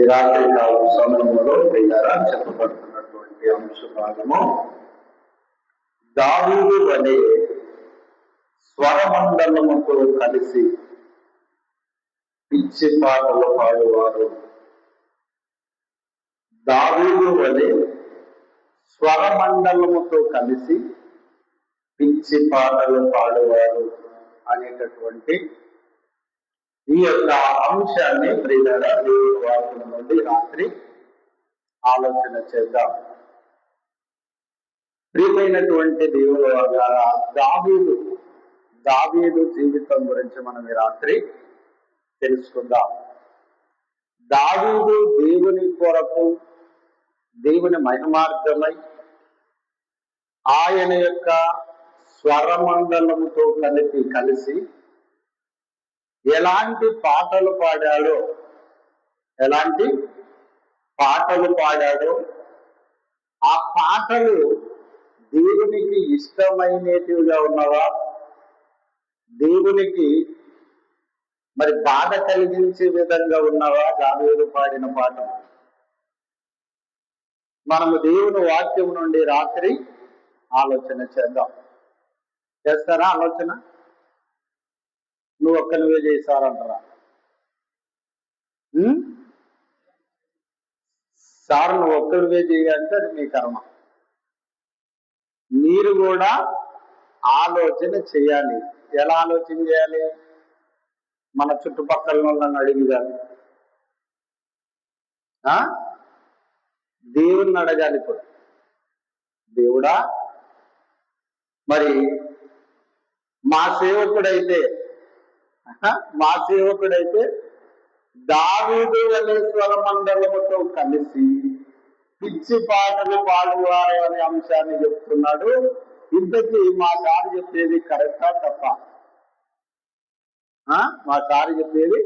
ఈ రాత్రి కాల సమయంలో ప్రియులారా చెప్పబడుతున్నటువంటి అంశ భాగము దావీదు వలె స్వరమండలముతో కలిసి పిచ్చి పాటలు పాడువారు. దావీదు వలె స్వరమండలముతో కలిసి పిచ్చి పాటలు పాడువారు అనేటటువంటి ఈ యొక్క అంశాన్ని ప్రియులారా దేవుని వాక్యం నుండి రాత్రి ఆలోచన చేద్దాం. ప్రియమైనటువంటి దేవుని వారా, దావీదు జీవితం గురించి మనం ఈ రాత్రి తెలుసుకుందాం. దావీదు దేవుని కొరకు, దేవుని మహిమార్థమై ఆయన యొక్క స్వరమండలముతో కలిసి ఎలాంటి పాటలు పాడాడో ఆ పాటలు దేవునికి ఇష్టమైనటివిగా ఉన్నవా, దేవునికి మరి బాధ కలిగించే విధంగా ఉన్నవా దావీదు పాడిన పాటలు? మనము దేవుని వాక్యం నుండి రాత్రి ఆలోచన చేద్దాం. చేస్తారా ఆలోచన? నువ్వు ఒక్కనివే చేశారంటారా? సార్ నువ్వు ఒక్కనివే చేయాలంటే అది మీ కర్మ. మీరు కూడా ఆలోచన చేయాలి. ఎలా ఆలోచన చేయాలి? మన చుట్టుపక్కల వాళ్ళని అడిగాలి, దేవుణ్ణి అడగాలి. ఇప్పుడు దేవుడా, మరి మా సేవకుడైతే దావీదు వలె స్వరమండలముతో కలిసి పిచ్చి పాటలు పాడువారు అనే అంశాన్ని చెప్తున్నాడు. ఇంతకీ మా సార్ చెప్పేది కరెక్టా తప్ప? మా సార్ చెప్పేది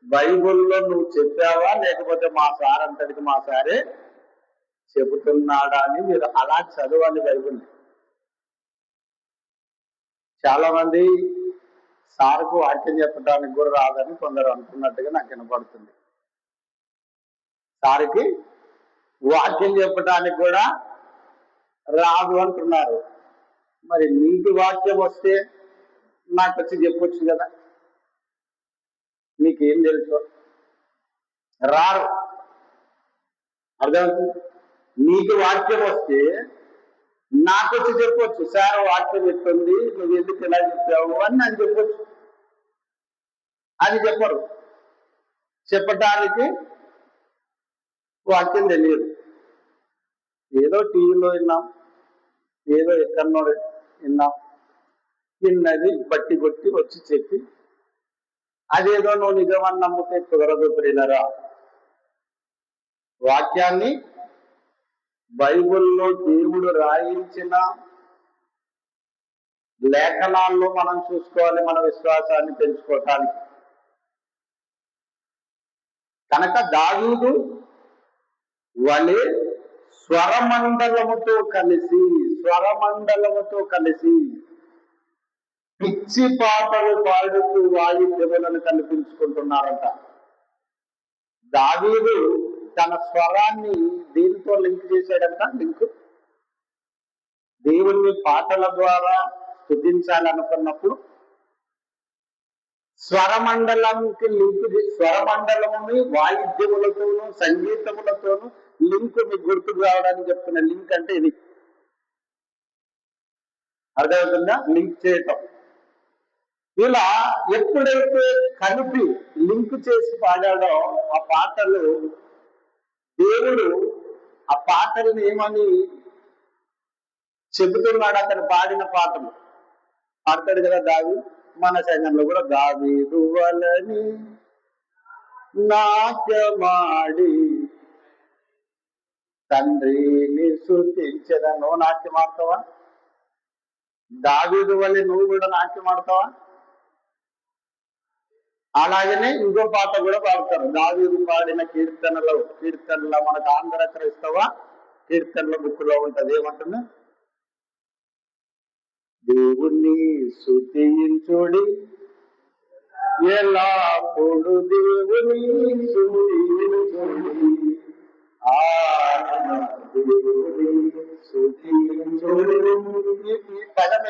బైబుల్లో నువ్వు చెప్పావా, లేకపోతే మా సార్ అంతటికి మా సారే చెబుతున్నాడా అని మీరు అలా చదవాలి బైబుల్ని. చాలా మంది సార్కు వాక్యం చెప్పడానికి కూడా రాదని కొందరు అనుకున్నట్టుగా నాకు వినపడుతుంది. సార్కి వాక్యం చెప్పడానికి కూడా రాదు అంటున్నారు. మరి నీకు వాక్యం వస్తే నాకు వచ్చి చెప్పొచ్చు కదా. నీకేం తెలుసు? రారు. అర్థమవుతుంది? నీకు వాక్యం వస్తే నాకు వచ్చి చెప్పొచ్చు, సార్ వాక్యం చెప్తుంది, నువ్వు ఎందుకు ఇలా చెప్పావు అని నాకు చెప్పొచ్చు. అది చెప్పరు. చెప్పటానికి వాక్యం తెలియదు. ఏదో టీవీలో విన్నాం, ఏదో ఎక్కడో విన్నాం, విన్నది బట్టి కొట్టి వచ్చి చెప్పి అదేదో నువ్వు నిజమని నమ్మితే కుదరదు ప్రియులారా. వాక్యాన్ని బైబిల్లో దేవుడు రాయించిన లేఖనాల్లో మనం చూసుకోవాలి మన విశ్వాసాన్ని పెంచుకోవటానికి. కనుక దావీదు వలె స్వరమండలముతో కలిసి పిచ్చి పాటలు పాడుతూ వాయిద్యములను కల్పించుకుంటున్నారంట. దావీదు తన స్వరాన్ని దేనితో లింక్ చేశాడంట? దేవుని పాటల ద్వారా స్తుతించాలనుకున్నప్పుడు స్వరమండలముని వాయిద్యములతోనూ సంగీతములతోనూ లింక్ మీకు గుర్తుకు రావడానికి చెప్తున్న లింక్ అంటే ఇది. అర్థమవుతుందా? లింక్ చేయటం. ఇలా ఎప్పుడైతే కలిపి లింక్ చేసి పాడాడో ఆ పాటలు, దేవుడు ఆ పాటలను ఏమని చెబుతున్నాడు? అతను పాడిన పాటలు పాడతాడు కదా దావీదు. మన సంఘంలో కూడా దావీదు వలని నాట్యమాడి తండ్రిని స్తుతించెదను. నాట్యం ఆడతావా? దావీదు వలె నువ్వు కూడా నాట్యం ఆడతావా? అలాగనే ఇంకో పాట కూడా పాడతారు. దావీదు పాడిన కీర్తనలో మనకు ఆంధ్రకరిస్తావా? కీర్తనల బుక్ లో ఉంటది. ఏమంటున్నా? దేవుణ్ణి స్తుతించుడి ఎల్లప్పుడు దేవుని స్తుతించుడి. దేవుని స్తుతించుడి. ఈ పదం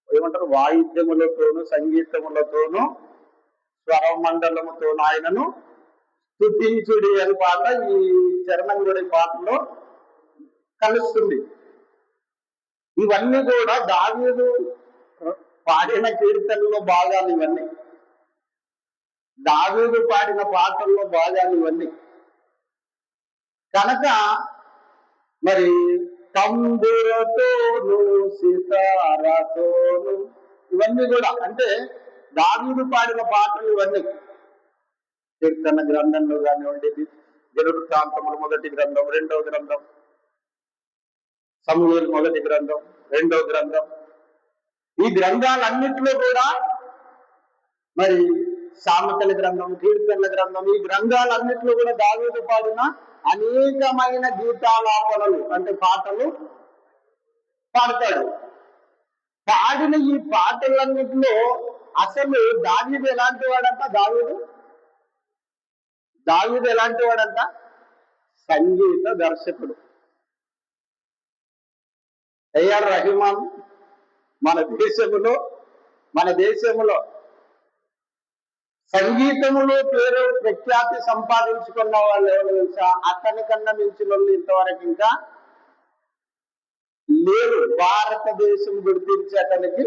ఏమంటారు? వాయిద్యములతోను సంగీతములతోను స్వరమండలముతోను ఆయనను స్తుతించుడి అని పాట ఈ చరణంగుడి పాటలో కలుస్తుంది. ఇవన్నీ కూడా దావీదు పాడిన కీర్తనలో భాగాలు ఇవన్నీ, దావీదు పాడిన పాటల్లో భాగాలు ఇవన్నీ కనుక మరి తంబురతోను సితారాతోను ఇవన్నీ కూడా అంటే దావీదు పాడిన పాటలు ఇవన్నీ. కీర్తన గ్రంథంలో కానివ్వండి, దినవృత్తాంతములు మొదటి గ్రంథం, రెండవ గ్రంథం, సమూయేలు మొదటి గ్రంథం, రెండవ గ్రంథం, ఈ గ్రంథాలన్నింటిలో కూడా మరి సామెతల గ్రంథం, కీర్తనల గ్రంథం, ఈ గ్రంథాలన్నింటిలో కూడా దావీదు పాడిన అనేకమైన గీతాలాపనలు అంటే పాటలు పాడతాడు. పాడిన ఈ పాటలన్నింటిలో అసలు దావీదు ఎలాంటి వాడంట? దావీదు ఎలాంటి వాడంట? సంగీత దర్శకుడు. ఏఆర్ రెహమాన్ మన దేశములో సంగీతములో పేరు ప్రఖ్యాతి సంపాదించుకున్న వాళ్ళు ఎవరు తెలుసా? అతని కన్నా మించిన వాళ్ళు ఇంతవరకు ఇంకా లేరు. భారతదేశం గుర్తించి అతనికి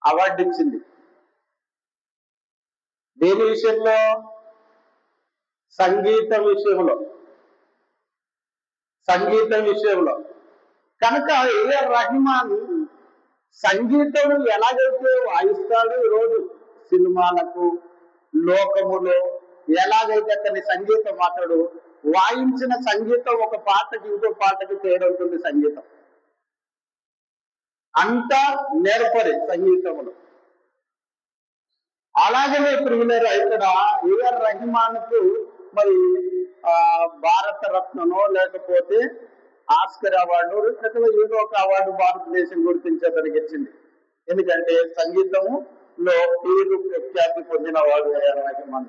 అవార్డు ఇచ్చింది. దేని విషయంలో? సంగీతం విషయంలో. కనుక ఏఆర్ రెహమాన్ సంగీతం ఎలాగైతే వాయిస్తాడు ఈరోజు సినిమాలకు, లోకములో ఎలాగైతే అతని సంగీతం అతడు వాయించిన సంగీతం ఒక పాటకి ఇంకో పాటకి తేడా ఉంటుంది. సంగీతం అంతా నేర్పరి సంగీతములు. అలాగనే ప్రియులరు ఇక్కడ ఏఆర్ రెహమాన్ కు మరి భారత రత్ననో లేకపోతే ఆస్కర్ అవార్డు లేకపోతే ఏదో ఒక అవార్డు భారతదేశం గుర్తించి అతనికి ఇచ్చింది. ఎందుకంటే సంగీతములో పేరు ప్రఖ్యాతి పొందిన వాడు ఏఆర్ రెహమాన్.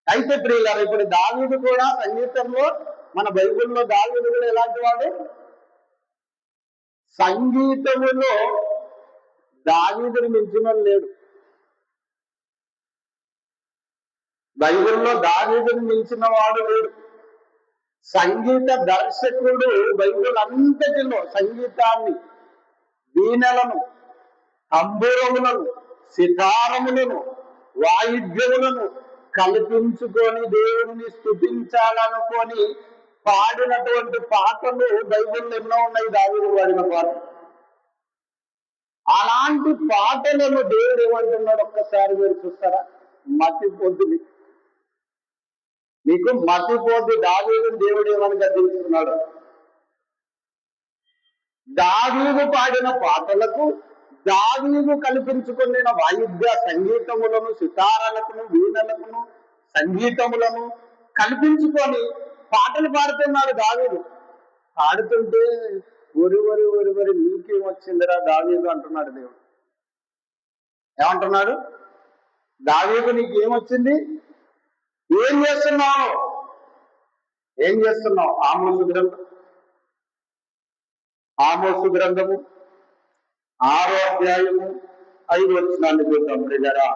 అయితే ప్రియులారు ఇప్పుడు దావీదు కూడా సంగీతంలో, మన బైబిల్లో దావీదు కూడా ఎలాంటి వాడు? సంగీతములో దావీదుని మించిన లేడు. బైబిల్లో దావీదుని మించిన వాడు లేడు. సంగీత దర్శకుడు బైబిల్ అంతటిలో సంగీతాన్ని, వీణలను, తంబూరములను, సితారములను, వాయిద్యములను కల్పించుకొని దేవుని స్తుతించాలనుకొని పాడినటువంటి పాటలు బైబిల్లో ఎన్నో ఉన్నాయి. దావీదు పాడిన పాటలు. అలాంటి పాటలను దేవుడు ఏమంటున్నాడు ఒక్కసారి మీరు చూస్తారా? మతిపోద్ది. మీకు మతిపోద్ది. దావీదుని దేవుడు ఏమని గద్దిస్తున్నాడు? దావీదు పాడిన పాటలకు దావీదు కల్పించుకున్న వాయిద్య సంగీతములను, సితారాలకును, వీణలకును, సంగీతములను కల్పించుకొని పాటలు పాడుతున్నాడు దావీదు. పాడుతుంటే ఒరి నీకేం వచ్చిందిరా దావీదు అంటున్నాడు దేవుడు. ఏమంటున్నాడు? దావీదు నీకేమొచ్చింది? ఏం చేస్తున్నావు? ఆమోసు గ్రంథము 6వ అధ్యాయము 5వ వచనాన్ని చూద్దాం ప్రియులారా.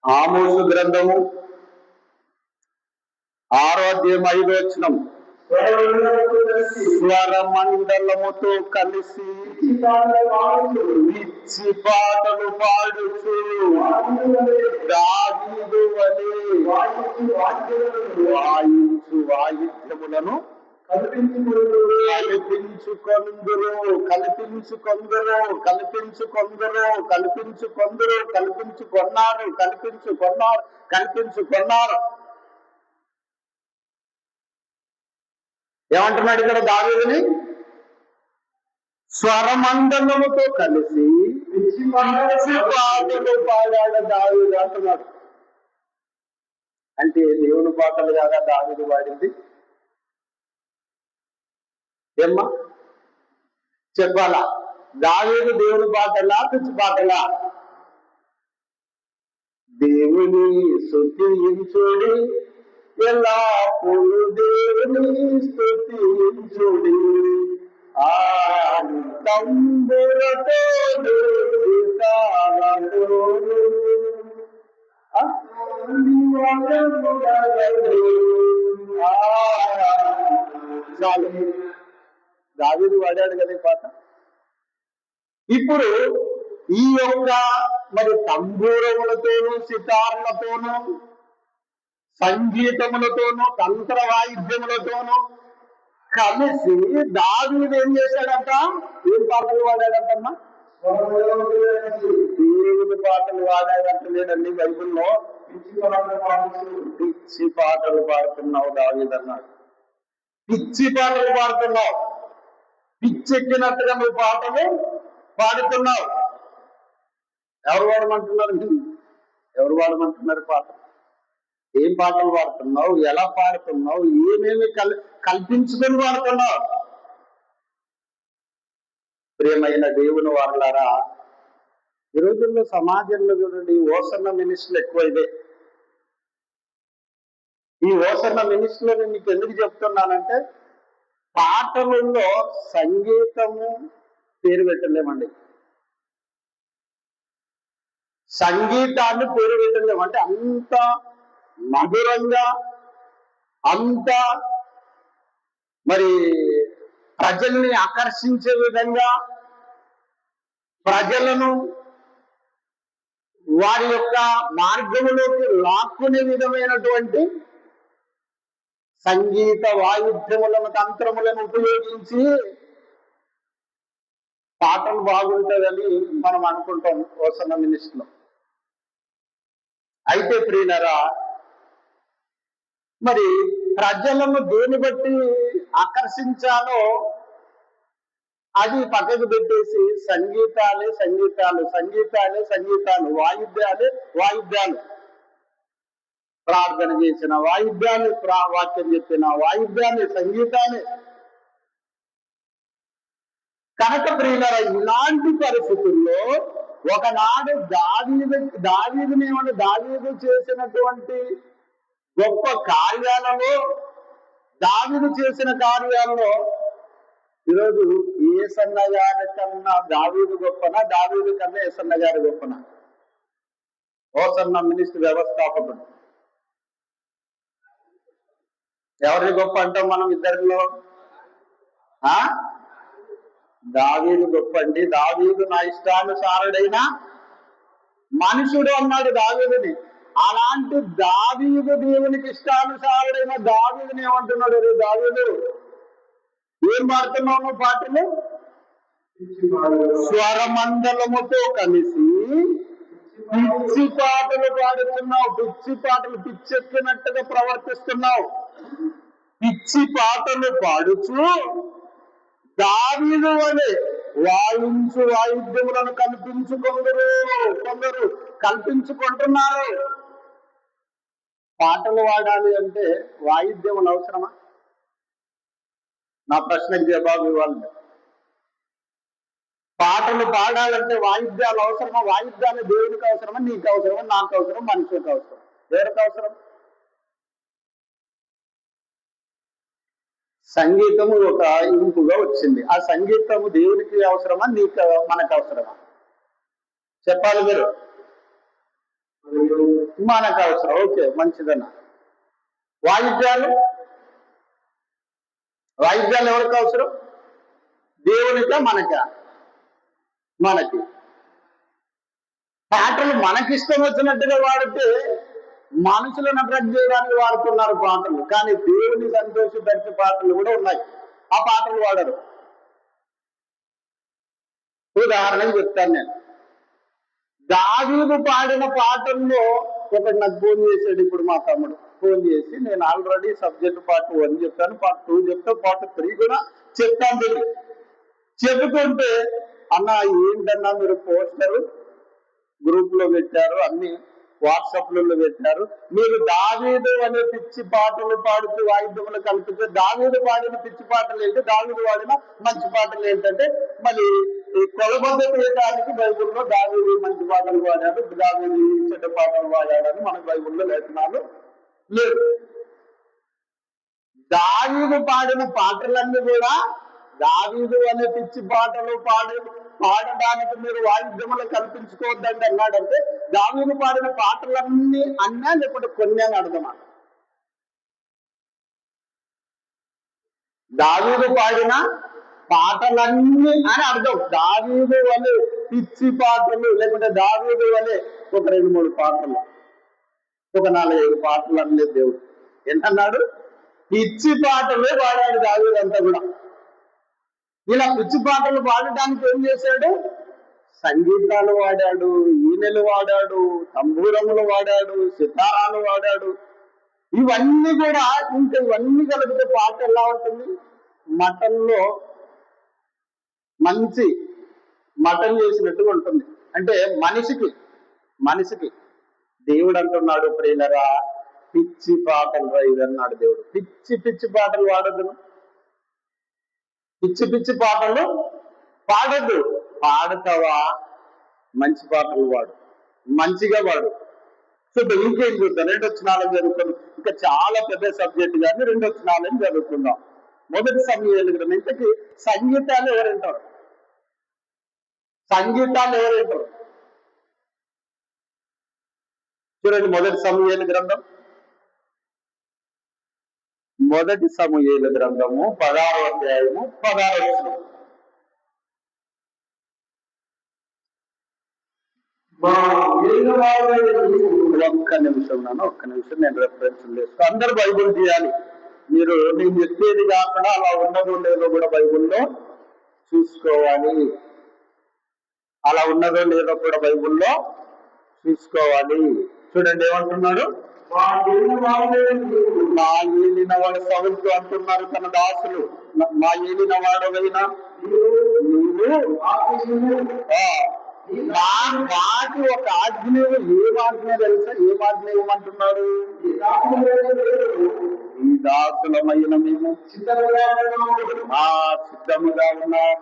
ఆమోసు గ్రంథము 6వ అధ్యాయం 5వ వచనం. స్వరమండలముతో కలిసి ఇచ్చి పాటలు పాడుచు దావీదు వలె వాయించు వాయిద్యములను కల్పించుకున్నారు. ఏమంటున్నాడు ఇక్కడ దావీదుని? స్వరమండలముతో కలిసి పాటలు పాడాడు దావీదు అంటున్నాడు. అంటే దేవుని పాటలు కాదా దావీదు పాడింది? ఏమ్మా చెప్పాలా? దావీదు దేవుని పాటలా పిచ్చి పాటలా? దేవుని స్తుతించుడి, ఎల్లప్పుడూ దేవుని స్తుతించుడి, ఆ తంబురతోను సితారతోను చాలు. దావీదు వాడాడు కదా ఈ పాట. ఇప్పుడు ఈ యొక్క మరి తంబూరములతోనూ సితార్లతోనూ సంగీతములతోనూ తంత్ర వాయిద్యములతోనూ కలిసి దావీదు ఏం చేశాడంట? ఏం పాటలు వాడాడంటమ్మా? దేవుని పాటలు వాడాడంట లేదండి బైబిల్లో. పిచ్చి పాటలు పాడుతున్నావు దావీదు అన్నాడు. పిచ్చి పాటలు పాడుతున్నావు, పిచ్చెక్కినట్టుగా నువ్వు పాటలు పాడుతున్నావు. ఎవరు పాడమంటున్నారు? ఎవరు పాడమంటున్నారు పాట? ఏం పాటలు పాడుతున్నావు? ఎలా పాడుతున్నావు? ఏమేమి కల్పించుకొని పాడుతున్నావు? ప్రియమైన దేవుని వారలారా, ఈ రోజుల్లో సమాజంలో చూడండి ఓసన్న మినిస్టర్లు ఎక్కువైతే. ఈ ఓసన్న మినిస్టర్లు మీకు ఎందుకు చెప్తున్నానంటే, పాటలలో సంగీతము పేరు పెట్టలేమండి. సంగీతాన్ని పేరు పెట్టలేము. అంటే అంత మధురంగా, అంత మరి ప్రజల్ని ఆకర్షించే విధంగా, ప్రజలను వారి యొక్క మార్గంలోకి లాక్కునే విధమైనటువంటి సంగీత వాయిద్యములను తంత్రములను ఉపయోగించి పాటలు బాగుంటుందని మనం అనుకుంటాం ఓసన్న మినిస్టర్లో. అయితే ప్రియులరా, మరి ప్రజలను దేని బట్టి ఆకర్షించాలో అది పక్కకు పెట్టేసి సంగీతాలే సంగీతాలు, సంగీతాలే సంగీతాలు, వాయిద్యాలే వాయిద్యాలు, ప్రార్థన చేసిన వాయిద్యాలు, వాక్యం చెప్పిన వాయిద్యాలు, సంగీతాలే. కనుక ప్రియులరా, ఇలాంటి పరిస్థితుల్లో ఒకనాడు దావీదు చేసినటువంటి గొప్ప కార్యాలలో, దావీదు చేసిన కార్యాలలో ఈరోజు యేసన్న గారి కన్నా దావీదు గొప్పనా, దావీదు కన్నా యేసన్న గారి గొప్పనా? ఓసన్న మినిస్టర్ వ్యవస్థాపకుడు ఎవరి గొప్ప అంటాం మనం ఇద్దరిలో? దావీదు గొప్ప అండి. దావీదు నా ఇష్టానుసారుడైన మనుషుడు అన్నాడు దావీదుని. అలాంటి దావీదు దేవునికి ఇష్టానుసారుడైన దావీదుని ఏమంటున్నాడు? రే దావీదు, ఏం పాడుతున్నావు పాటలు? స్వరమండలముతో కలిసి పిచ్చి పాటలు పాడుతున్నావు. పిచ్చి పాటలు, పిచ్చెక్కినట్టుగా ప్రవర్తిస్తున్నావు. పిచ్చి పాటలు పాడుచు దావీదు వలె వాయించు వాయిద్యములను కొందరు కల్పించుకుంటున్నారు. పాటలు పాడాలి అంటే వాయిద్యములు అవసరమా? నా ప్రశ్నకు జవాబు ఇవ్వాలి. పాటలు పాడాలంటే వాయిద్యాలు అవసరమా? వాయిద్యాలు దేవుడికి అవసరమా? నీకు అవసరమా? నాకు అవసరం? మనుషులకు అవసరం? ఎవరికి అవసరం? సంగీతము ఒక ఇంపుగా వచ్చింది. ఆ సంగీతము దేవునికి అవసరమా? నీకు మనకు అవసరమా? చెప్పాలి మీరు. మనకు అవసరం. ఓకే, మంచిదన్నా. వాయిద్యాలు ఎవరికి అవసరం? దేవునికా మనకా? మనకి. పాటలు మనకిష్టం వచ్చినట్టుగా వాడితే మనుషులను అట్రాక్ట్ చేయడానికి వాడుతున్నారు పాటలు. కానీ దేవుని సంతోషపరిచే పాటలు కూడా ఉన్నాయి. ఆ పాటలు వాడరు. ఉదాహరణకు చెప్తాను నేను. దావీదు పాడిన పాటల్లో ఒకటి నాకు ఫోన్ చేశాడు ఇప్పుడు మా తమ్ముడు. ఫోన్ చేసి, నేను ఆల్రెడీ సబ్జెక్ట్ పార్ట్ 1 చెప్తాను, పార్ట్ 2 చెప్తాను, పార్ట్ 3 కూడా చెప్తాను. చెబుతుంటే, అన్న ఏంటన్నా మీరు పోస్టర్ గ్రూప్ లో పెట్టారు, అన్ని వాట్సాప్లలో పెట్టారు. మీరు దావీదు అనే పిచ్చి పాటలు పాడుతూ వాయిద్యములు కలిపితే దావీదు పాడిన పిచ్చి పాటలు ఏంటి, దావీదు పాడిన మంచి పాటలు ఏంటంటే మరి ఈ కొలబద్ద చేయడానికి బైబుల్లో దావీదు మంచి పాటలు పాడాడు, దావీదు చెడ్డ పాటలు పాడాడని మన బైబుల్లో లేఖనాలు లేదు. దావీదు పాడిన పాటలన్నీ కూడా దావీదు అనే పిచ్చి పాటలు పాడడానికి మీరు వాయిద్యములు కల్పించుకోవద్దండి అన్నాడంటే దావీదు పాడిన పాటలన్నీ అన్నా లేకపోతే కొన్ని అని అర్థమా? దావీదు పాడిన పాటలన్నీ అని అర్థం. దావీదు వలె పిచ్చి పాటలు లేకపోతే దావీదు వలె ఒక 2-3 పాటలు, ఒక 4-5 పాటలు అనలేదు దేవుడు. ఏంటన్నాడు? పిచ్చి పాటలే పాడాడు దావీదు అంతా కూడా. ఇలా పిచ్చి పాటలు పాడటానికి ఏం చేశాడు? సంగీతాలు వాడాడు, ఈనెలు వాడాడు, తంబూరములు వాడాడు, సితారాలు వాడాడు. ఇవన్నీ కూడా ఇంకా ఇవన్నీ కలిపితే పాట ఎలా ఉంటుంది? మటన్లో మంచి మటన్ చేసినట్టుగా ఉంటుంది. అంటే మనిషికి దేవుడు అంటున్నాడు, ప్రియులరా పిచ్చి పాటలు రా ఇది అన్నాడు దేవుడు. పిచ్చి పాటలు వాడద్దు, పిచ్చి పాటలు పాడద్దు. పాడతావా మంచి పాటలు వాడు, మంచిగా వాడు. సో ఇంకేం చూద్దాం, 2 వచనాలను చదువుకుందాం. ఇంకా చాలా పెద్ద సబ్జెక్ట్ కానీ 2 వచనాలను చదువుకుందాం. మొదటి సమూయేలు గ్రంథం. ఇంతకీ సంగీతాలు ఎవరంటారు? చూడండి, మొదటి సమూయేలు గ్రంథం 16వ అధ్యాయము 16వ వచనం. ఒక్క నిమిషం నేను రెఫరెన్స్ చేస్తాను. అందరు బైబుల్ తీయాలి. నేను చెప్పేది కాకుండా అలా ఉన్నదో లేదో కూడా బైబుల్లో చూసుకోవాలి. చూడండి ఏమంటున్నాడు? మా ఏలిన వాడు సౌలుతో అంటున్నారు తన దాసులు, మా ఏలిన వాడవైనా నీవు వాటి ఒక ఆజ్ఞ. ఏం ఆజ్ఞ తెలుసా? ఏం ఆజ్ఞ ఇవ్వమంటున్నాడు? ఈ దాసులమైన మేము సిద్ధముగా ఉన్నాం.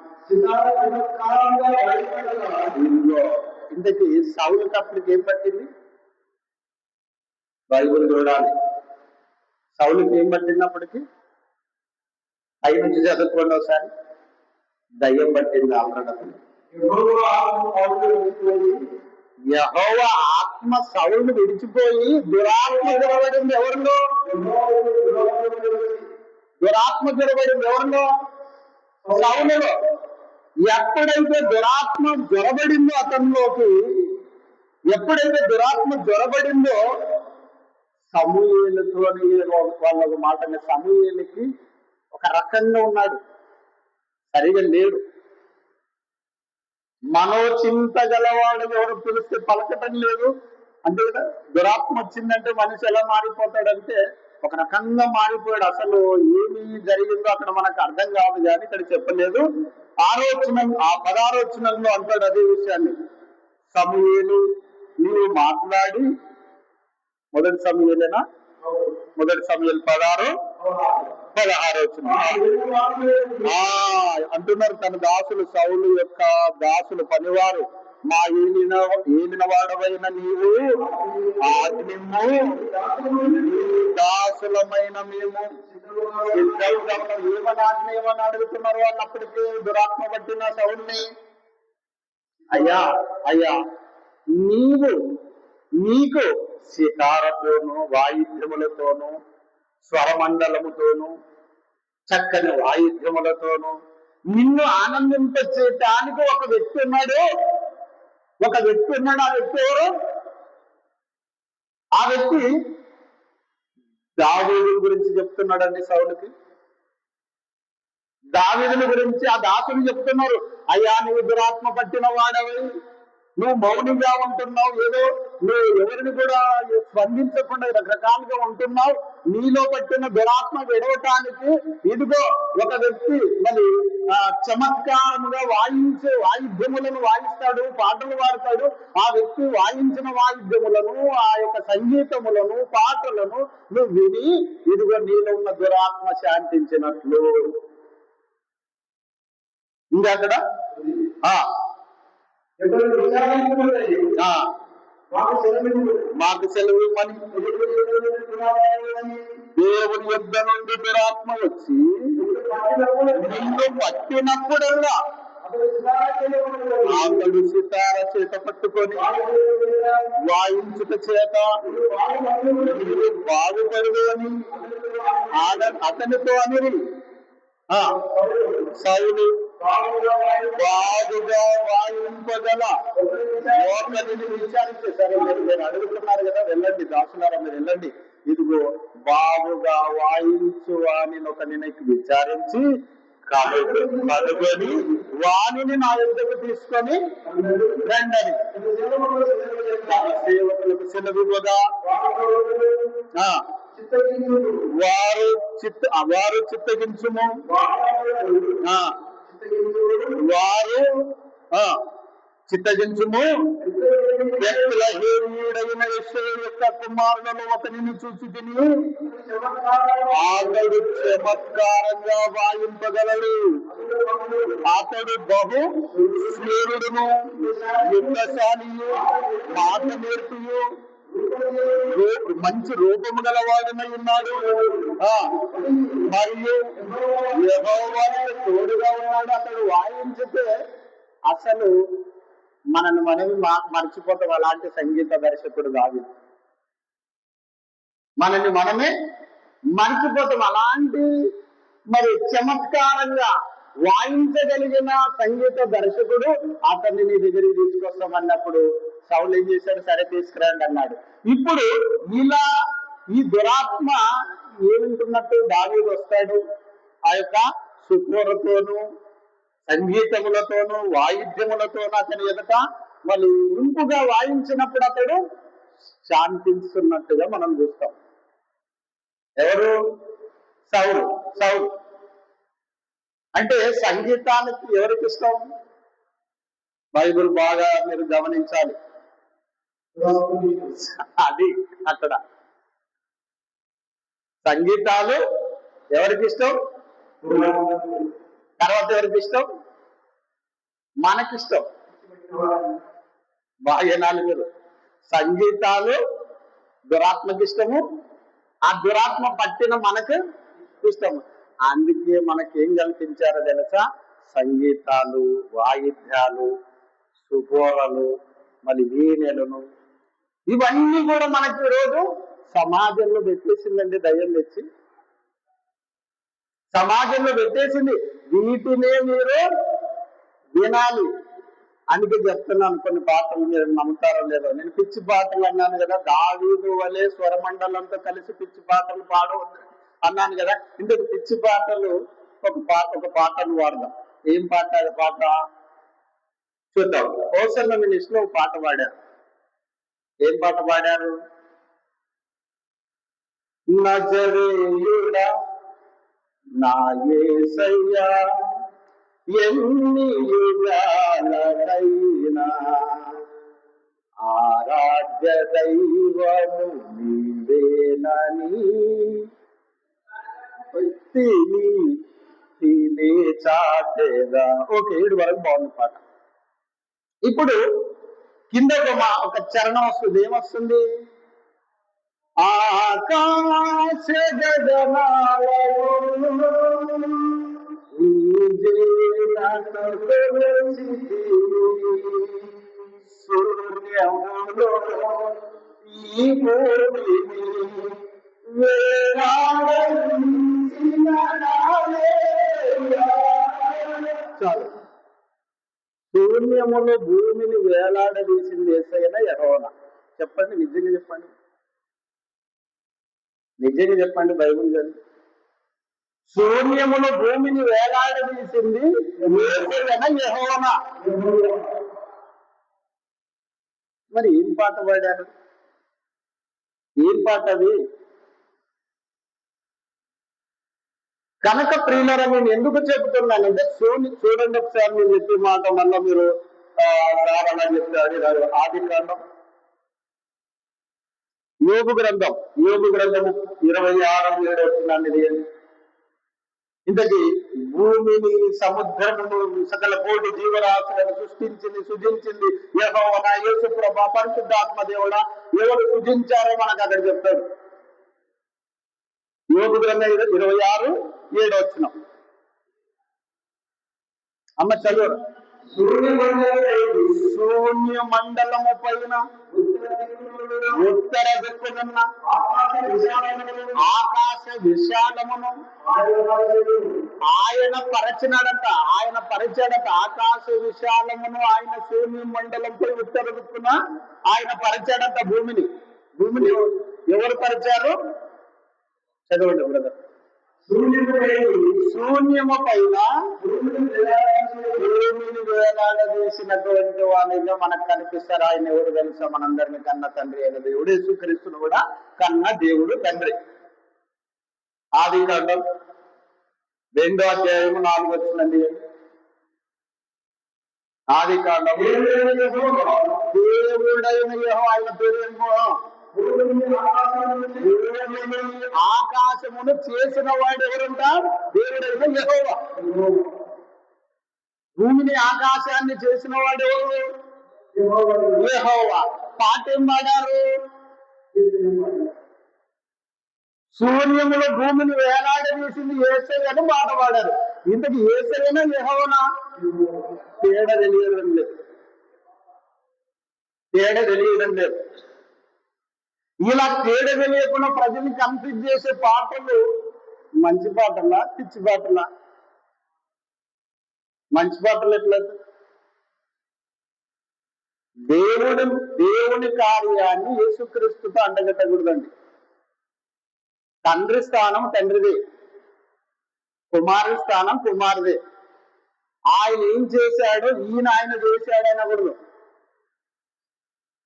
ఇంతకీ సౌలుకి అప్పటికి ఏం పట్టింది? బైబుల్ చూడాలి. సౌలుకి ఏం పట్టినప్పటికీ పై నుంచి చదువుకోండి ఒకసారి. దయ్యం పట్టింది ఆల్రెడీ. యెహోవా ఆత్మ సౌలును విడిచిపోయి దురాత్మ జొరబడింది ఎవరిలో? సౌలులో. ఎప్పుడైతే దురాత్మ జొరబడిందో అతనిలోకి, సమూయేలుతోని వాళ్ళ మాట, సమూయేలుకి ఒక రకంగా ఉన్నాడు, సరిగా లేడు. మనోచింత గలవాడు ఎవరు పిలిస్తే పలకటం లేదు అంటే కదా. దురాత్మ వచ్చిందంటే మనిషి ఎలా మారిపోతాడంటే ఒక రకంగా మారిపోయాడు. అసలు ఏమి జరిగిందో అక్కడ మనకు అర్థం కాదు కానీ ఇక్కడ చెప్పలేదు. 16వ వచనంలో అంటాడు అదే విషయాన్ని. సమూయేలు నీవు మాట్లాడి, మొదటి సమూయేలేనా? మొదటి సమూయేలు 16 అంటున్నారు తన దాసులు, సౌలు యొక్క దాసులు, పనివారు, మా ఏలిన వాడవైన నీవు ఆజ్ఞము దాసులమైన మేము ఏమని అడుగుతున్నారు వాళ్ళు. అప్పటికే దురాత్మ పట్టిన సౌల్ని, అయ్యా నీకు సితారతోనూ వాయిద్యములతోనూ స్వరమండలముతోనూ చక్కని వాయిద్యములతోనూ నిన్ను ఆనందింపచేయటానికి ఒక వ్యక్తి ఉన్నాడు. ఆ వ్యక్తి ఎవరు? ఆ వ్యక్తి దావీదు గురించి చెప్తున్నాడండి. సౌలుకి దావీదుని గురించి ఆ దాసుని చెప్తున్నారు. అయ్యా నువ్వు దురాత్మ పట్టిన వాడవి, నువ్వు మౌనంగా ఉంటున్నావు, ఏదో నువ్వు ఎవరిని కూడా స్పందించకుండా రకరకాలుగా ఉంటున్నావు. నీలో పట్టిన దురాత్మ విడవటానికి ఇదిగో ఒక వ్యక్తి మరి చమత్కారముగా వాయిద్యములను వాయిస్తాడు, పాటలు పాడతాడు. ఆ వ్యక్తి వాయించిన వాయిద్యములను, ఆ యొక్క సంగీతములను, పాటలను నువ్వు విని ఇదిగో నీలో ఉన్న దురాత్మ శాంతించినట్లు. ఇంకా అక్కడ మాకు సెలవు ఇవ్వమని దేవుని యుద్ధ నుండి దురాత్మ వచ్చి నిన్ను పట్టినప్పుడల్లా అతడు సితార చేత పట్టుకొని వాయించుట చేత బాగుపడదు అని అతనితో అని సౌలు బాగుగా వాయింపగల ఒకరిని విచారించేశారు. మీరు అడుగుతున్నారు కదా, వెళ్ళండి దాసులారా, మీరు వెళ్ళండి, ఇదిగో బాగుగా వాయించు అని ఒకరిని విచారించి కనుగొని వాణిని నా యుద్ధకు తీసుకొని రండని సేవకులకు సెలవుగా వారు చిత్తగించుము, చిత్తగించుము. బెత్లెహేమీయుడైన యెషయా యొక్క కుమారులలో ఒకరిని చూసి తిని అతడు చమత్కారంగా వాయింపగలడు, అతడు బహు శూరుడును, యుద్ధశాలియు, మాట నేర్పియు, మంచి రూపము గలవాడనై ఉన్నాడు, మరియు యెహోవాకు తోడుగా ఉన్నాడు. అతడు వాయించితే అసలు మనల్ని మర్చిపోతాం. అలాంటి సంగీత దర్శకుడు కాదు, మనల్ని మనమే మర్చిపోతాం. అలాంటి మరి చమత్కారంగా వాయించగలిగిన సంగీత దర్శకుడు అతన్ని నీ దగ్గరికి తీసుకొస్తామన్నప్పుడు సౌలు ఏం చేశాడు? సరే తీసుకురండి అన్నాడు. ఇప్పుడు ఇలా ఈ దురాత్మ ఏమింటున్నట్టు దావీదు వస్తాడు, ఆ యొక్క సుఖోరతోను, సంగీతములతోనూ, వాయిద్యములతోనూ అతని ఎదుట మళ్ళీ ఇంపుగా వాయించినప్పుడు అతడు శాంతిస్తున్నట్టుగా మనం చూస్తాం. ఎవరు? సౌలు. సౌలు అంటే సంగీతానికి ఎవరికి ఇష్టం? బైబిల్ బాగా మీరు గమనించాలి. అది అక్కడ సంగీతాలు ఎవరికి ఇష్టం? తర్వాత ఎవరికి ఇష్టం? మనకిష్టం. బాహ్యనాలు మీరు సంగీతాలు దురాత్మకి ఇష్టము, ఆ దురాత్మ పట్టిన మనకు ఇష్టము. అందుకే మనకేం కల్పించారో తెలుసా? సంగీతాలు, వాయిద్యాలు, సుగోరలు, మళ్ళీ వీణెలను, ఇవన్నీ కూడా మనకి ఈరోజు సమాజంలో పెట్టేసిందండి. దయ్యం తెచ్చి సమాజంలో పెట్టేసింది. వీటినే మీరు వినాలి. అందుకే చెప్తున్నాను, కొన్ని పాటలు మీరు నమ్ముతారో లేదో. నేను పిచ్చి పాటలు అన్నాను కదా, దావీదు వలె స్వరమండలంతో కలిసి పిచ్చి పాటలు పాడవద్దు అన్నాను కదా. ఇందుకు పిచ్చి పాటలు ఒక పాటను వాడదాం. ఏం పాట? పాట చూద్దాం. హోసన్న మినిస్ట్లో ఒక పాట పాడారు. ఏం పాట పాడారు? నజరేయుడా నా యేసయ్యా, ఎన్ని యుగాలకైనా ఆరాధ్య దైవము నీవేనని చాటేదా. ఓకే, 7 వరకు బాగుంది పాట. ఇప్పుడు కింద ఒక చరణం వస్తుంది. ఏమొస్తుంది? ఆకాశ గగనాలలో శూన్యములో ఈ భూమిని చాలు. శూన్యములో భూమిని వేలాడదీసింది యేసయ్యనా యెహోవానా? చెప్పండి, నిజంగా చెప్పండి, నిజంగా చెప్పండి. బైబిల్ గారు శూన్యములో భూమిని వేలాడదీసింది యేసయ్యనా యెహోవానా? మరి ఏం పాట పాడారు? ఏం పాట అది? కనుక ప్రియులరా నేను ఎందుకు చెబుతున్నానంటే చూడండి ఒకసారి నేను చెప్పే మాట మళ్ళీ మీరు సార్ అలా చెప్తారు. ఆది కాండం, యోబు గ్రంథము 26:7 వచ్చిందండి. ఇంతకీ భూమిని, సముద్రమును, సకల కోటి జీవరాశులను సృష్టించింది, సుజించింది యెహోవా. యేసు ప్రభువా, పరిశుద్ధాత్మ దేవుడా, ఎవరు సృజించారో మనకు అక్కడ చెప్తాడు. యోబు గ్రంథం 26:7 వచ్చిన అమ్మ చదువు. శూన్య మండలము పైన ఉత్తర దిక్కునున్న ఆకాశ విశాలమును ఆయన పరిచాడట. ఆకాశ విశాలమును ఆయన శూన్య మండలంపై ఉత్తర దిక్కున ఆయన పరిచాడట. భూమిని ఎవరు పరిచారు? చదవండి బ్రదర్. శూన్యము పైన భూమిని వేలాడదీసినటువంటి వానిగా మనకు కనిపిస్తారు. ఆయన ఎవరు తెలుసా? మనందరినీ కన్న తండ్రి అయిన దేవుడు యేసుక్రీస్తును కూడా కన్న దేవుడు తండ్రి. ఆది కాండం 2:4 వచ్చిందండి. ఆది కాండం దేవుడైన యెహోవా, ఆయన పేరేమో ఆకాశమును చేసిన వాడు ఎవరంట? దేవుడైన యెహోవా. భూమిని ఆకాశాన్ని చేసిన వాడు ఎవరు? యెహోవా. పాట ఏం పాడారు? శూన్యములో భూమిని వేలాడదీసింది యేసయ్య అని పాట పాడారు. ఇంతకు యేసయ్యనా యెహోవానా? తేడా తెలియడం లేదు. ఇలా తేడా తెలియకుండా ప్రజల్ని కన్ఫ్యూజ్ చేసే పాటలు మంచి పాటలా, పిచ్చి పాటలా? మంచి పాటలు ఎట్లా? దేవుని కార్యాన్ని యేసుక్రీస్తుతో అండగట్టకూడదండి. తండ్రి స్థానం తండ్రిదే, కుమారుడి స్థానం కుమారుదే. ఆయన ఏం చేశాడో ఆయన చేశాడు అనకూడదు.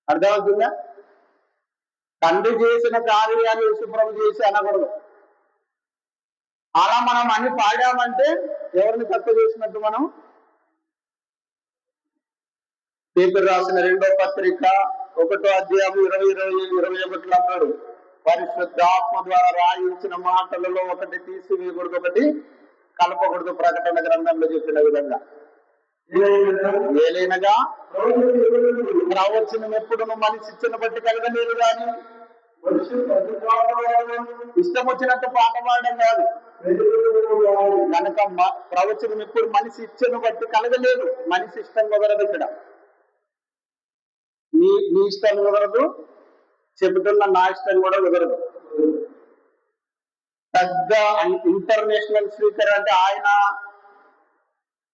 అర్థమవుతుందా? తండ్రి చేసిన కార్యాన్ని యేసుప్రభు చేసి అనకూడదు. అలా మనం అన్ని పాడామంటే ఎవరిని తక్కువ చేసినట్టు? మనం పేతురు రాసిన 2వ పత్రిక 1వ అధ్యాయం 20-21 అన్నాడు, పరిశుద్ధాత్మ ద్వారా రాయించిన మాటలలో ఒకటి తీసివేయకూడదు, ఒకటి కలపకూడదు. ప్రకటన గ్రంథంలో చెప్పిన విధంగా ఏలైనగా ప్రవచనం ఎప్పుడును మనిషి ఇచ్చిన బట్టి కలగలేదు కానీ ఇష్టం వచ్చినట్టు పాట పాడడం కాదు. కనుక ప్రవచనం ఎప్పుడు మనిషి ఇచ్చిన బట్టి కలగలేదు. మనిషి ఇష్టం కుదరదు. ఇక్కడ నీ ఇష్టం కుదరదు, చెబుతున్న నా ఇష్టం కూడా కుదరదు. పెద్ద ఇంటర్నేషనల్ స్పీకర్ అంటే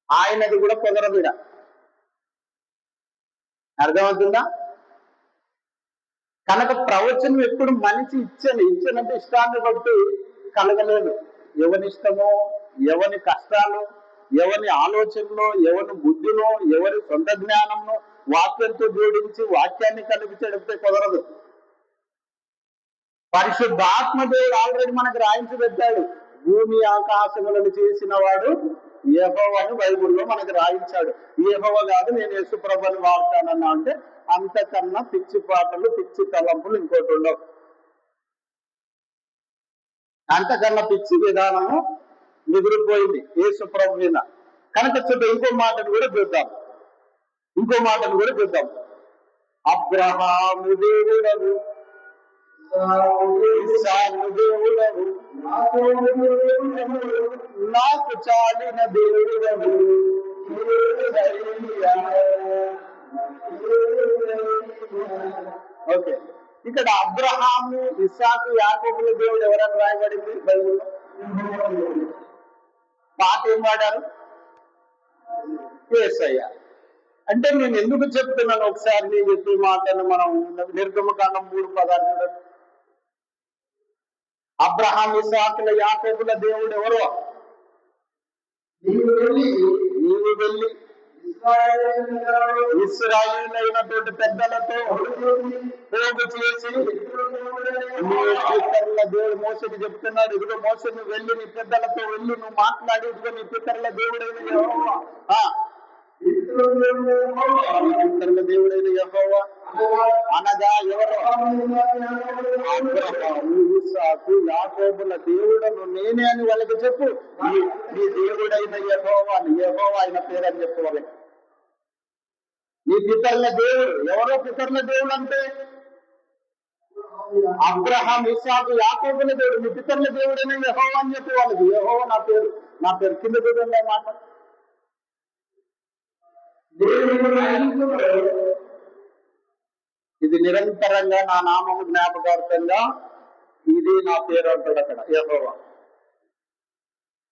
ఆయనది కూడా కుదరదు. ఇక్కడ అర్థమవుతుందా? కనుక ప్రవచనం ఎప్పుడు మనిషి ఇచ్చనంటే ఇష్టాన్ని బట్టి కలగలేదు. ఎవరి ఇష్టమో, ఎవరి కష్టాలు, ఎవరి ఆలోచనలో, ఎవరి బుద్ధిలో, ఎవరి సొంత జ్ఞానంలో వాక్యంతో జోడించి వాక్యాన్ని కలిపి చెడిపితే కుదరదు. పరిశుద్ధాత్మ దేవుడు ఆల్రెడీ మనకు రాయించి పెట్టాడు. భూమి ఆకాశములను చేసిన వాడు యెహోవా అని బైబుల్లో మనకు రాయించాడు. యెహోవా కాదు, నేను యేసుప్రభుని వాడతానన్నా అంటే అంతకన్నా పిచ్చి పాటలు, పిచ్చి తలంపులు ఇంకోటి ఉండవు. అంతకన్నా పిచ్చి విధానము మిగిలిపోయింది యేసుప్రభు మీద. కనుక ఇంకో మాటను కూడా చూద్దాం. అబ్రహాము దేవుడవు, దేవుడవు, నాకు చాలిన దేవుడవు. ఓకే, ఇక్కడ అబ్రహాము, ఇస్సాకు, యాకోబుల దేవుడు ఎవరని రాయబడింది బైబిల్లో? పాట ఏం వాడారు? యేసయ్య. అంటే నేను ఎందుకు చెప్తున్నాను ఒకసారి నేను చెప్పే మాటను మనం నిర్గమకాండం 3:16 అబ్రహాం, ఇస్సాకుల, యాకోబుల దేవుడు ఎవరో? నీవు వెళ్ళి ఇశ్రాయేలైనటువంటి పెద్దలతో పోగు చేసి నీ పితరుల దేవుడు మోసకి చెప్తున్నాడు, ఇదిగో మోస నువ్వు వెళ్ళి నీ పెద్దలతో వెళ్ళి నువ్వు మాట్లాడి, ఇదిగో నీ పితరుల దేవుడైన యెహోవా, పితరుల దేవుడైన యెహోవా అనగా ఎవరు? అబ్రహాము, ఇస్సాకు, యాకోబుల దేవుడను నేనే అని వాళ్ళకి చెప్పు. నీ దేవుడైన యెహోవా, యెహోవా ఆయన పేరు అని చెప్పుకోవాలి. నీ పితరుల దేవుడు ఎవరో? పితరుల దేవుడు అంటే అబ్రహాం, ఇస్సాకు, యాకోబుల దేవుడు. నీ పితరుల దేవుడైన యెహోవా అని చెప్పి వాళ్ళకి. యెహోవా నా పేరు కింద చూడండి మాట. ఇది నిరంతరంగా నా నామము జ్ఞాపకార్థంగా ఇది నా పేరు అంటాడు అక్కడ యెహోవా.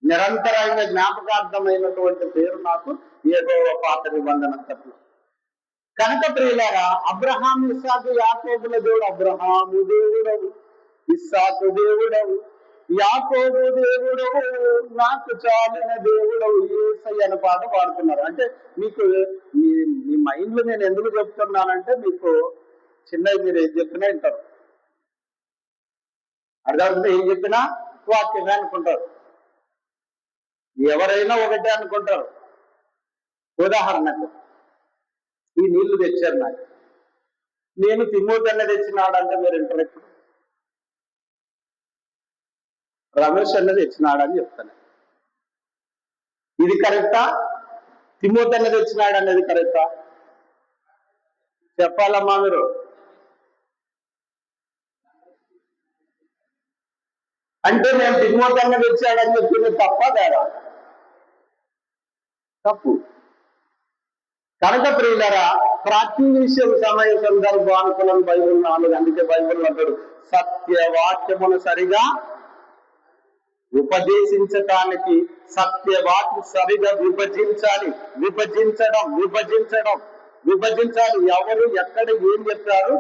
నిరంతరంగా జ్ఞాపకార్థమైనటువంటి పేరు నాకు యెహోవా పాత నిబంధనంతట్లో. కనుక ప్రియులారా, అబ్రహాం, ఇస్సాకు, యాకోబుల దేవుడు. అబ్రహాము దేవుడవు, ఇస్సాకు దేవుడవు, యాకోబు దేవుడవు, నాకు చాలిన దేవుడవు యేసయ్య అనే పాట పాడుతున్నారు. అంటే మీకు మీ మైండ్ లో నేను ఎందుకు చెప్తున్నానంటే, మీకు చిన్నది మీరు ఏం చెప్పినా వింటారు, అర్థమవుతుంది. ఏం చెప్పినా వాక్యమే అనుకుంటారు, ఎవరైనా ఒకటే అనుకుంటారు. ఉదాహరణకు ఈ నీళ్లు తెచ్చారు నాకు, నేను తిమ్మోతన్న తెచ్చినాడంటే మీరు వింటారు. ఎప్పుడు రమేష్ అన్న తెచ్చినాడని చెప్తాను. ఇది కరెక్టా? తిమ్మోతన్న తెచ్చినాడు అనేది కరెక్టా? చెప్పాలమ్మా మీరు. అంటే నేను తిమ్మోతన్న తెచ్చాడని చెప్పింది తప్ప కాదా? తప్పు. కనుక ప్రియులారా, ప్రతి విషయం సమయ సందర్భానుకూలం బైబిల్ నాలుగు. అందుకే బైబిల్ అంటాడు, సత్యవాక్యమును సరిగా ఉపదేశించటానికి సత్యవాక్యం సరిగా విభజించాలి. విభజించాలి. ఎవరు ఎక్కడ ఏం చెప్పారు,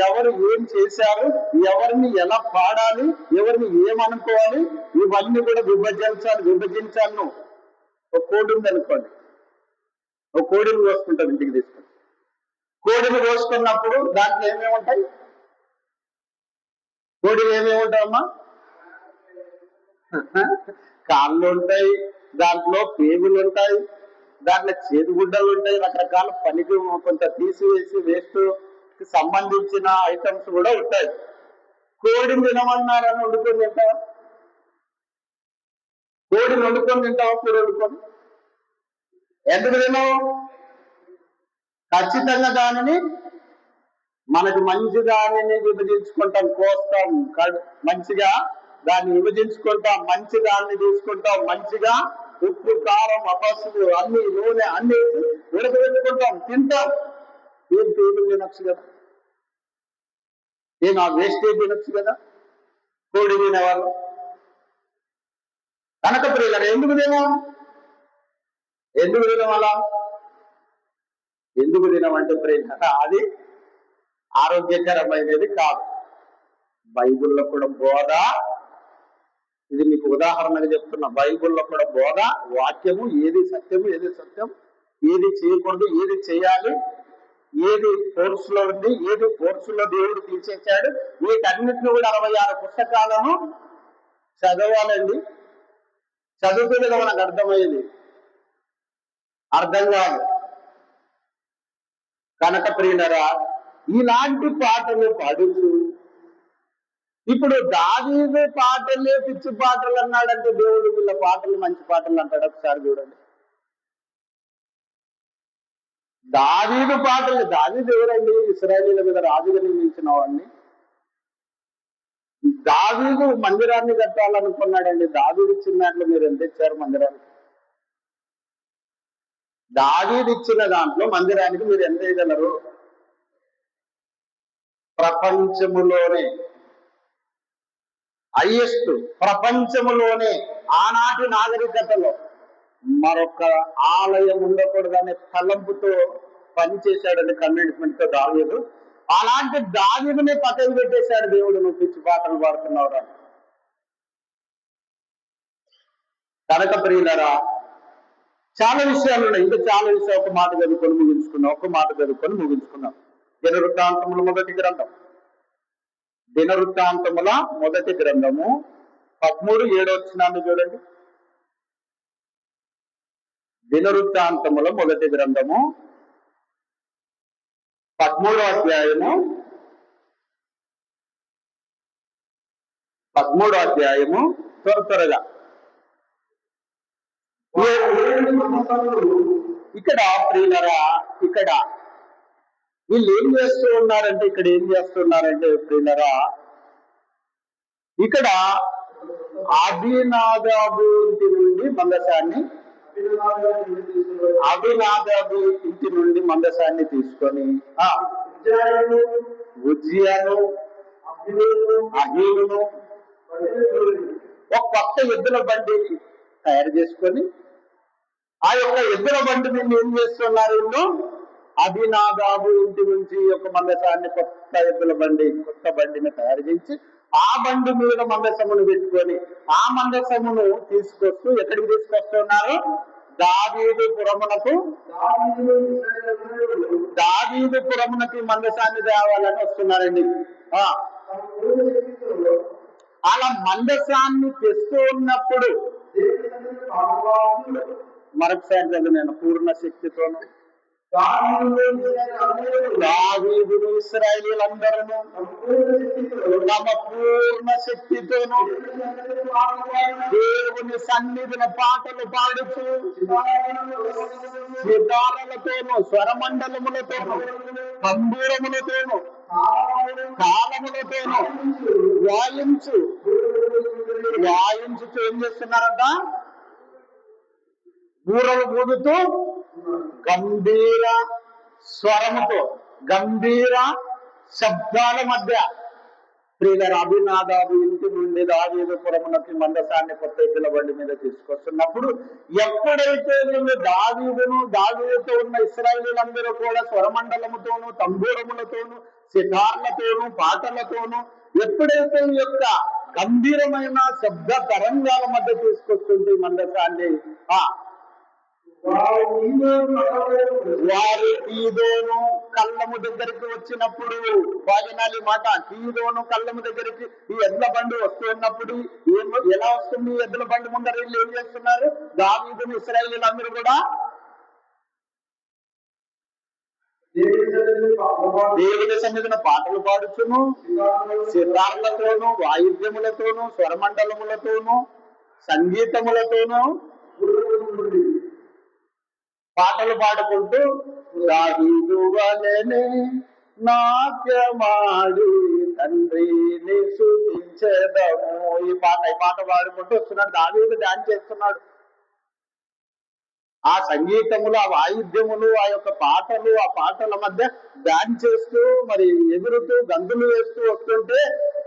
ఎవరు ఏం చేశారు, ఎవరిని ఎలా పాడాలి, ఎవరిని ఏమనుకోవాలి, ఇవన్నీ కూడా విభజించాలి. ఒక కోడి ఉంది అనుకోండి, ఒక కోడిని కోసుకుంటారు, ఇంటికి తీసుకొని. కోడిని కోసుకున్నప్పుడు దాంట్లో ఏమేమి ఉంటాయి? కోడిలు ఏమేమి ఉంటాయమ్మా? కాళ్ళు ఉంటాయి, దాంట్లో పేగులు ఉంటాయి, దాంట్లో చేతిగుడ్డలు ఉంటాయి, రకరకాల పనికి కొంత తీసివేసి వేస్ట్ కి సంబంధించిన ఐటమ్స్ కూడా ఉంటాయి. కోడిని తినమన్నారని వండుకొని తింటావా? కోడిని వండుకొని తింటావా? కూర వండుకొని? ఎందుకు తినవు? ఖచ్చితంగా దానిని మనకు మంచి దానిని విభజించుకుంటాం, కోస్తాం, మంచిగా దాన్ని విభజించుకుంటాం, మంచి దాన్ని తీసుకుంటాం, మంచిగా ఉప్పు, కారం, పసుపు, అన్ని నూనె అన్ని ఉడకబెట్టుకుంటాం, తింటాం. ఏం టేబుల్ తినొచ్చు కదా, ఏం ఆ వేస్టేజ్ తినొచ్చు కదా కోడి తినేవాళ్ళు. కనుక ప్రియులారా, ఎందుకు తినం అలా? ఎందుకు తినమంటే ప్రియులారా, అది ఆరోగ్యకరమైనది కాదు. బైబిల్లో కూడా బోధ, ఇది మీకు ఉదాహరణగా చెప్తున్నా, బైబిల్లో కూడా బోధ, వాక్యము, ఏది సత్యము, ఏది చేయకూడదు, ఏది చేయాలి, ఏది కోర్సులో ఉంది, ఏది కోర్సులో దేవుడు తీసేశాడు, వీటన్నిటిని కూడా 66 పుస్తకాలను చదవాలండి. చదువుతుంది కదా మనకు అర్థమయ్యేది, అర్థం కాదు. కనుక ప్రియులరా, ఇలాంటి పాటలు పాడుతూ, ఇప్పుడు దావీదు పాటలే పిచ్చి పాటలు అన్నాడంటే దేవుడు వీళ్ళ పాటలు మంచి పాటలు అంటాడు. ఒకసారి చూడండి, దావీదు పాటలు. దావీదు ఎవరండి? ఇశ్రాయేలీయుల మీద రాజుగా నియమించిన వాడిని. దావీదు మందిరాన్ని కట్టాలనుకున్నాడండి. దావీదు ఇచ్చిన దాంట్లో మీరు ఎంత ఇచ్చారు మందిరానికి? దావీదు ఇచ్చిన దాంట్లో మందిరానికి మీరు ఎంత ఇవ్వగలరు? ప్రపంచములోనే హైయెస్ట్, ప్రపంచములోనే ఆనాటి నాగరికతలో మరొక ఆలయం ఉండకూడదనే తలంపుతో పనిచేశాడని కమిట్మెంట్ తో దావీదు. అలాంటి దావీదునే పక్కన పెట్టేశాడు దేవుడు. నువ్వు పిచ్చి పాటలు పాడుతున్నావు రా. కనుక ప్రియులరా, చాలా విషయాలు ఉన్నాయి, ఇంకా చాలా విషయాలు. ఒక మాట చదువుకొని ముగించుకున్నాం. దినవృత్తాంతముల మొదటి గ్రంథం, దినవృత్తాంతముల మొదటి గ్రంథము 13:7 చూడండి. దినవృత్తాంతముల మొదటి గ్రంథము 13వ అధ్యాయము 13వ అధ్యాయము త్వరగా. ఇక్కడ ప్రియులరా, ఇక్కడ వీళ్ళు ఏం చేస్తూ ఉన్నారంటే ప్రియులరా, ఇక్కడ అభినాదాబు ఇంటి నుండి మందసాన్ని తీసుకొని ఉజ్జియాను అహీలును ఒక కొత్త ఎద్దుల బండి తయారు చేసుకొని ఆ యొక్క ఎద్దుల బండి మీద ఏం చేస్తున్నారు వీళ్ళు? అభినాదాబు ఇంటి నుంచి ఒక మందసాన్ని, కొత్త బండిని తయారు చేసి ఆ బండి మీద మందసమును పెట్టుకొని ఆ మందసమును తీసుకొస్తూ ఎక్కడికి తీసుకొస్తున్నారు? దావీదుపురమునకు మందసాన్ని తేవాలని వస్తున్నారండి. అలా మందసాన్ని తెస్తూ ఉన్నప్పుడు మరొకసారి చదివాను, పూర్ణ శక్తితోను దావీదును ఇశ్రాయేలీయులందరూ తమ పూర్ణ శక్తితోను దేవుని సన్నిధిని పాటలు పాడుతూ సితారలతోను, స్వరమండలములతోను, తంబూరములతోను, తాళములతోను వాయించుతూ ఏం చేస్తున్నారంట? బూరలు ఊదుతూ గంభీర స్వరముతో, గంభీర శబ్దాల మధ్య ప్రియుల అభినాదాబు ఇంటి నుండి దావీదుపురమునకి మందసాన్ని కొత్త ఎద్దుల బండి మీద తీసుకొస్తున్నప్పుడు ఎప్పుడైతే వీళ్ళు దావీదుతో ఉన్న ఇశ్రాయేలీయులందరూ కూడా స్వరమండలముతోను, తంబూరములతోను, సితార్లతోను, పాటలతోను ఎప్పుడైతే ఈ యొక్క గంభీరమైన శబ్ద తరంగాల మధ్య తీసుకొస్తుంది మందసాన్ని, వారు కీదోను కళ్ళము దగ్గరికి వచ్చినప్పుడు, వాజనాలి మాట, కీదోను కళ్ళము దగ్గరికి ఈ ఎడ్ల బండి వస్తున్నప్పుడు ఎలా వస్తుంది? ఎద్దుల బండి ముందర వీళ్ళు ఏం చేస్తున్నారు? దావీదును ఇశ్రాయేలీయులందరూ కూడా దేవుని సన్నిధిన పాటలు పాడుచును, సితార్లతోను, వాయిద్యములతోను, స్వరమండలములతోను, సంగీతములతోను పాటలు పాడుకుంటూ దావీదు వలెనే నాట్యమాడి తండ్రిని స్తుతించెదము. ఈ పాట పాడుకుంటూ వస్తున్నాడు. దావీదు డాన్స్ చేస్తున్నాడు. ఆ సంగీతములు, ఆ వాయిద్యములు, ఆ యొక్క పాటలు, ఆ పాటల మధ్య డాన్స్ చేస్తూ మరి ఎగురుతూ గంతులు వేస్తూ వస్తుంటే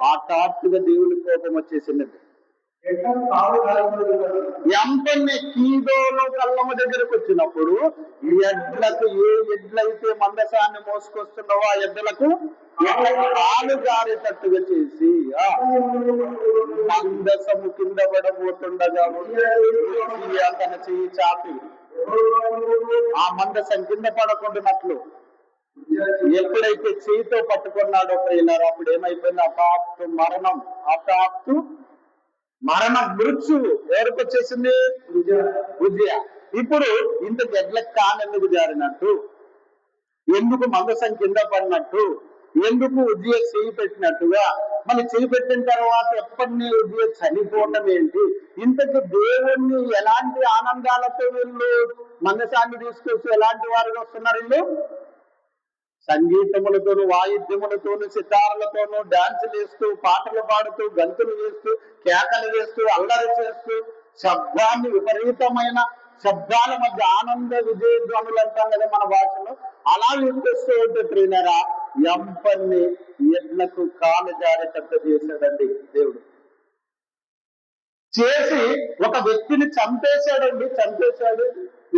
హఠాత్తుగా దేవుని కోపం వచ్చేసింది. ఎంపన్ని కీదోను కళ్ళము దగ్గరకు వచ్చినప్పుడు ఎడ్లకు, ఏ ఎడ్లయితే మందసాన్ని మోసుకొస్తున్నావో ఆ ఎడ్లకు కాలు జారేటట్టుగా చేసి మందసము కింద పడబోతుండగా తన చెయ్యి చాపి ఆ మందసం కింద పడకుండానట్లు ఎప్పుడైతే చేయితో పట్టుకున్నాడో ప్రియులారా, అప్పుడు ఏమైపోయింది? హఠాత్తు మరణం, మృత్యువు ఎవరికి వచ్చేసింది? ఉజ్జియా. ఇప్పుడు ఇంత గెడ్లకు కానెందుకు జారినట్టు, ఎందుకు మందసం కింద పడినట్టు, ఎందుకు ఉజ్జియా చేయి పెట్టినట్టుగా, మళ్ళీ చేయి పెట్టిన తర్వాత ఎప్పటినీ ఉజ్జియా చనిపోవటం ఏంటి? ఇంతకు దేవుణ్ణి ఎలాంటి ఆనందాలతో వీళ్ళు మందసాన్ని తీసుకొచ్చి ఎలాంటి వారిగా వస్తున్నారు? వీళ్ళు సంగీతములతోను, వాయిద్యములతోను, సితారులతోను డాన్సులు వేస్తూ, పాటలు పాడుతూ, గంతులు వేస్తూ, కేకలు వేస్తూ, అల్లరి చేస్తూ, శబ్దాన్ని, విపరీతమైన శబ్దాల మధ్య ఆనంద విజయధ్వనులు అంటాం కదా మన భాషలో, అలా వినిపిస్తూ ఉంటే ప్రియులారా, ఎంపన్ని ఎడ్లకు కాలు జారేటట్టు చేశాడండి దేవుడు. చేసి ఒక వ్యక్తిని చంపేశాడు.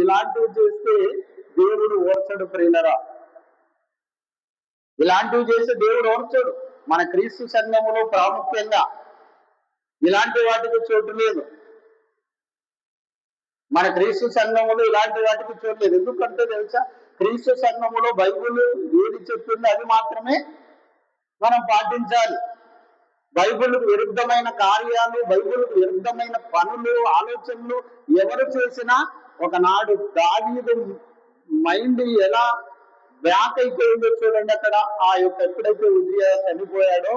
ఇలాంటివి చేస్తే దేవుడు ఓర్చడు ప్రియులారా. ఇలాంటివి చేస్తే దేవుడు ఓర్చడు. మన క్రీస్తు సంఘములో ప్రాముఖ్యంగా ఇలాంటి వాటికి చోటు లేదు. మన క్రీస్తు సంఘములు ఇలాంటి వాటికి చూడలేదు. ఎందుకంటే తెలుసా, క్రీస్తు సంఘములో బైబిల్ ఏది చెప్పిందో అది మాత్రమే మనం పాటించాలి. బైబిల్కు విరుద్ధమైన కార్యాలు, బైబిల్కు విరుద్ధమైన పనులు, ఆలోచనలు ఎవరు చేసినా, ఒకనాడు దావీదు మైండ్ ఎలా బ్యాక్ అయిపోయిందో చూడండి. అక్కడ ఆ యొక్క ఎప్పుడైతే ఉజ్జియా చనిపోయాడో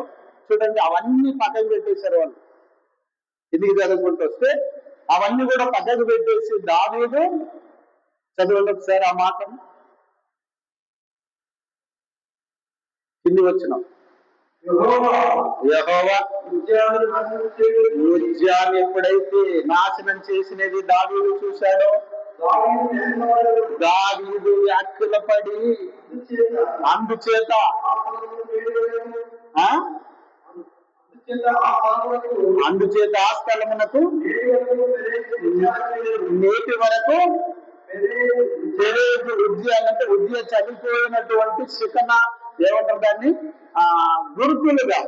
చూడండి, అవన్నీ పక్కకు పెట్టేశారు వాళ్ళు. ఇంటికి చదువుకుంటూ వస్తే అవన్నీ కూడా పక్కకు పెట్టేసి దావీదు, చదవండి ఒకసారి ఆ మాట, కింది వచ్చినాం. యెహోవా ఉజ్జియాను ఎప్పుడైతే నాశనం చేసినది దావీదు చూశాడో, దావీదు వ్యాఖ్యలపడి అందుచేత ఆ స్థలమునకు నేటి వరకు ఉజ్జియా అంటే ఉజ్జియా చనిపోయినటువంటి శిఖన ఏమంటారు దాన్ని, గురుకులుగా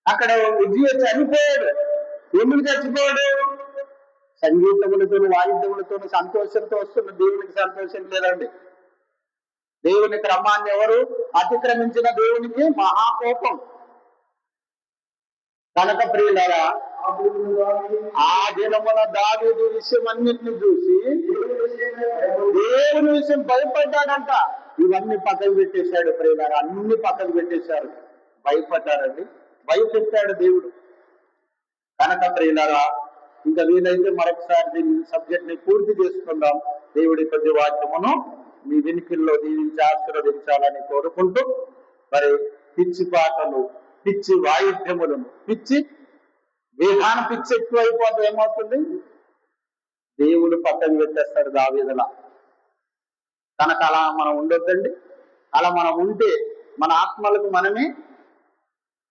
అక్కడ ఉజ్జియా చనిపోయాడు. ఎందుకు చచ్చిపోయాడు? సంగీతములతో వాయిద్యములతో సంతోషంతో వస్తున్న దేవునికి సంతోషం లేదండి. దేవుని క్రమాన్ని ఎవరు అతిక్రమించిన దేవునికి మహాకోపం. కనుక ప్రియులారా, ఆ దినమున దావీదు విషయం అన్నిటిని చూసి దేవుని విషయం భయపడ్డాడంట. ఇవన్నీ పక్కకు పెట్టేశాడు ప్రియులారా, అన్ని పక్కకు పెట్టేశారు. భయపడ్డారండి, భయపెట్టాడు దేవుడు. కనుక ప్రియులారా, ఇంకా వీలైతే మరొకసారి దీని సబ్జెక్ట్ ని పూర్తి చేసుకుందాం. దేవుడి కొద్ది వాక్యమును మీ వినికిల్లో దీవించి ఆశీర్వదించాలని కోరుకుంటూ, మరి పిచ్చి పాటలు, పిచ్చి వాయిద్యములను, పిచ్చి వేగాన పిచ్చి ఎక్కువైపోతే ఏమవుతుంది? దేవుడు పక్కన పెట్టేస్తాడు దావీదులా. కనుక అలా మనం ఉండొద్దండి. అలా మనం ఉంటే మన ఆత్మలకు మనమే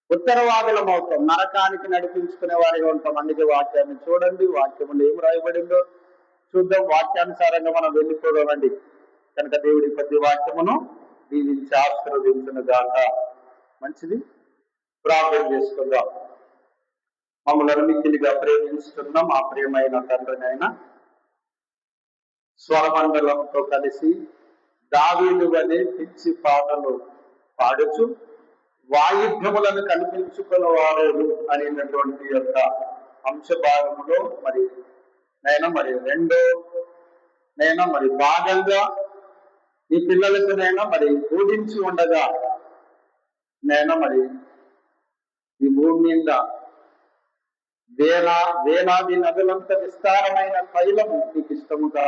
ఉత్తరవాదులం అవుతాం, నరకానికి నడిపించుకునే వారిగా ఉంటాం. అందుకే వాక్యాన్ని చూడండి, వాక్యములు ఏం రాయబడిందో చూద్దాం, వాక్యానుసారంగా మనం వెళ్ళిపోదామండి. కనుక దేవుడి ప్రతి వాక్యమును దీవించి ఆశీర్వదించును గాక. మంచిది, ప్రార్థన చేసుకుందాం. మమ్మల్ని మిక్కిలిగా ప్రేమించుతున్న మా ప్రియమైన తండ్రినైనా, స్వరమండలంతో కలిసి దావీదు వలె పిచ్చి పాటలు పాడుచు వాయిద్యములను కల్పించుకున్న వారు అనేటటువంటి యొక్క అంశభాగంలో మరి రెండో మరి భాగంగా ఈ పిల్లలకు మరి బోధించి ఉండగా మరి ఈ భూమి మీద వేలాది నదులంత విస్తారమైన తైలము నీకు ఇష్టముగా